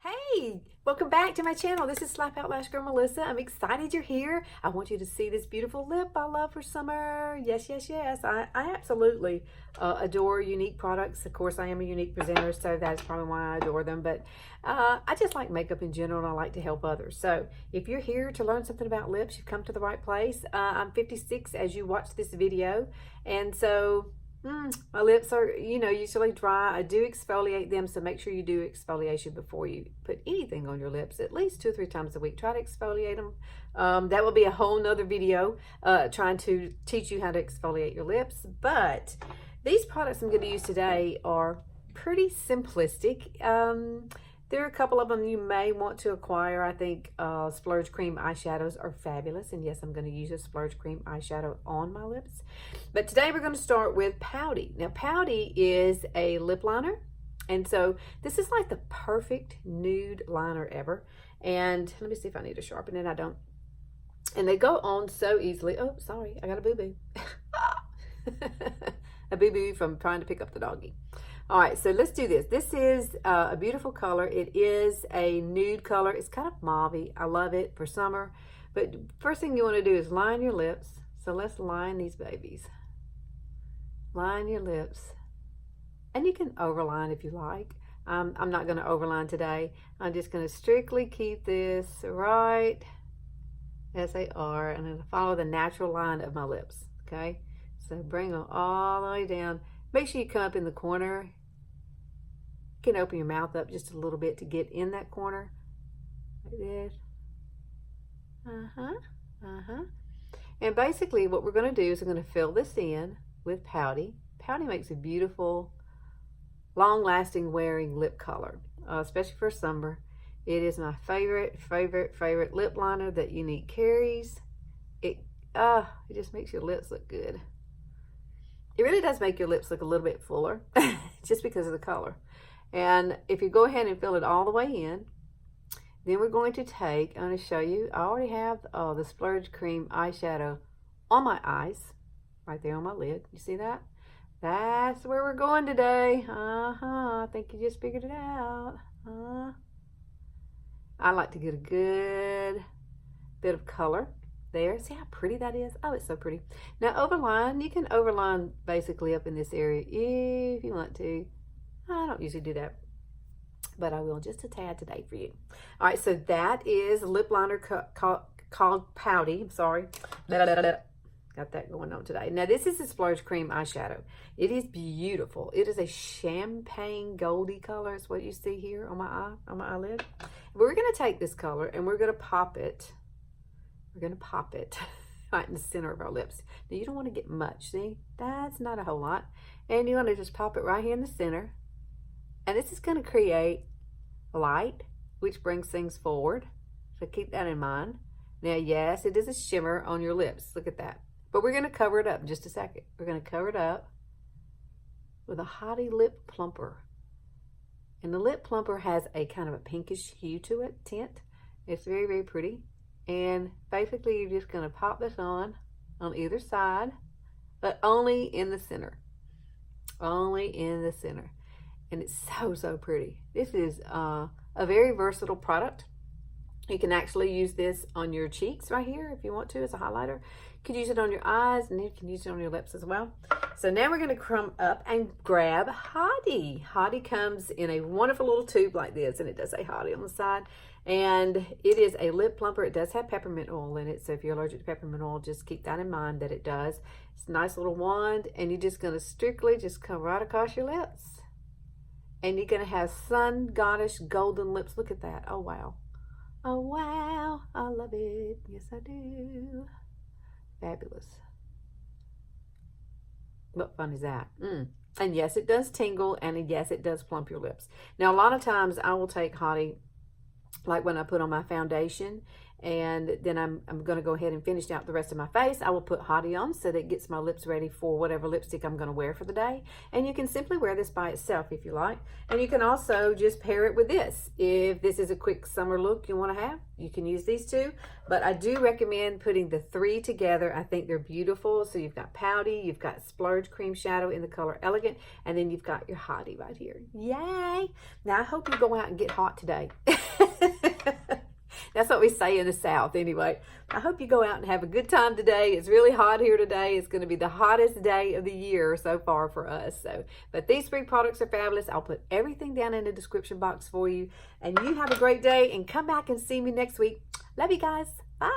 Hey, welcome back to my channel. This is Slap Out Lash Girl Melissa. I'm excited you're here. I want you to see this beautiful lip I love for summer. Yes, yes, yes. I absolutely adore Younique products. Of course, I am a Younique presenter, so that's probably why I adore them. But I just like makeup in general, and I like to help others. So if you're here to learn something about lips, you've come to the right place. I'm 56 as you watch this video, and so my lips are, usually dry. I do exfoliate them, so make sure you do exfoliation before you put anything on your lips, at least 2 or 3 times a week. Try to exfoliate them. That will be a whole nother video trying to teach you how to exfoliate your lips. But these products I'm going to use today are pretty simplistic. There are a couple of them you may want to acquire. I think Splurge Cream eyeshadows are fabulous. And yes, I'm going to use a Splurge Cream eyeshadow on my lips. But today we're going to start with Pouty. Now, Pouty is a lip liner. And so this is like the perfect nude liner ever. And let me see if I need to sharpen it. I don't. And they go on so easily. Oh, sorry. I got a boo-boo. A boo-boo from trying to pick up the doggy. All right, so let's do this. This is a beautiful color. It is a nude color. It's kind of mauve-y. I love it for summer. But first thing you want to do is line your lips. So let's line these babies. Line your lips. And you can overline if you like. I'm not going to overline today. I'm just going to strictly keep this right as they are. And then follow the natural line of my lips, okay? So bring them all the way down. Make sure you come up in the corner. You can open your mouth up just a little bit to get in that corner. Like this. And basically what we're going to do is we're going to fill this in with Pouty. Pouty makes a beautiful, long-lasting wearing lip color, especially for summer. It is my favorite lip liner that Younique carries. It just makes your lips look good. It really does make your lips look a little bit fuller just because of the color. And if you go ahead and fill it all the way in, then we're going to take, I'm going to show you, I already have the Splurge Cream eyeshadow on my eyes, right there on my lid. You see that? That's where we're going today. I think you just figured it out. I like to get a good bit of color there. See how pretty that is? Oh, it's so pretty. Now overline, you can overline basically up in this area if you want to. I don't usually do that, but I will just a tad today for you. All right, so that is a lip liner called Pouty. I'm sorry. Got that going on today. Now this is the Splurge Cream eyeshadow. It is beautiful. It is a champagne goldy color. It's what you see here on my eye, on my eyelid. We're going to take this color and we're going to pop it. We're going to pop it right in the center of our lips. Now, you don't want to get much. See, that's not a whole lot. And you want to just pop it right here in the center. And this is going to create light, which brings things forward. So keep that in mind. Now, yes, it is a shimmer on your lips. Look at that. But we're going to cover it up in just a second. We're going to cover it up with a Hottie Lip Plumper. And the Lip Plumper has a kind of a pinkish hue to it, tint. It's very pretty. And basically you're just going to pop this on either side, but only in the center. Only in the center. And it's so pretty. This is a very versatile product. You can actually use this on your cheeks right here if you want to as a highlighter. You can use it on your eyes, and you can use it on your lips as well. So now we're going to come up and grab Hottie. Hottie comes in a wonderful little tube like this, and it does say Hottie on the side. And it is a lip plumper. It does have peppermint oil in it, so if you're allergic to peppermint oil, just keep that in mind that it does. It's a nice little wand, and you're just going to strictly just come right across your lips. And you're going to have sun goddess golden lips. Look at that. Oh, wow. Oh, wow. I love it. Yes, I do. Fabulous. What fun is that? And yes, it does tingle, and yes, it does plump your lips. Now, a lot of times I will take Hottie, like when I put on my foundation, And then I'm going to go ahead and finish out the rest of my face. I will put Hottie on so that it gets my lips ready for whatever lipstick I'm going to wear for the day. And you can simply wear this by itself if you like. And you can also just pair it with this. If this is a quick summer look you want to have, you can use these two. But I do recommend putting the three together. I think they're beautiful. So you've got Pouty, you've got Splurge Cream Shadow in the color Elegant, and then you've got your Hottie right here. Yay! Now I hope you go out and get hot today. That's what we say in the South anyway. I hope you go out and have a good time today. It's really hot here today. It's going to be the hottest day of the year so far for us. But these 3 products are fabulous. I'll put everything down in the description box for you. And you have a great day and come back and see me next week. Love you guys. Bye.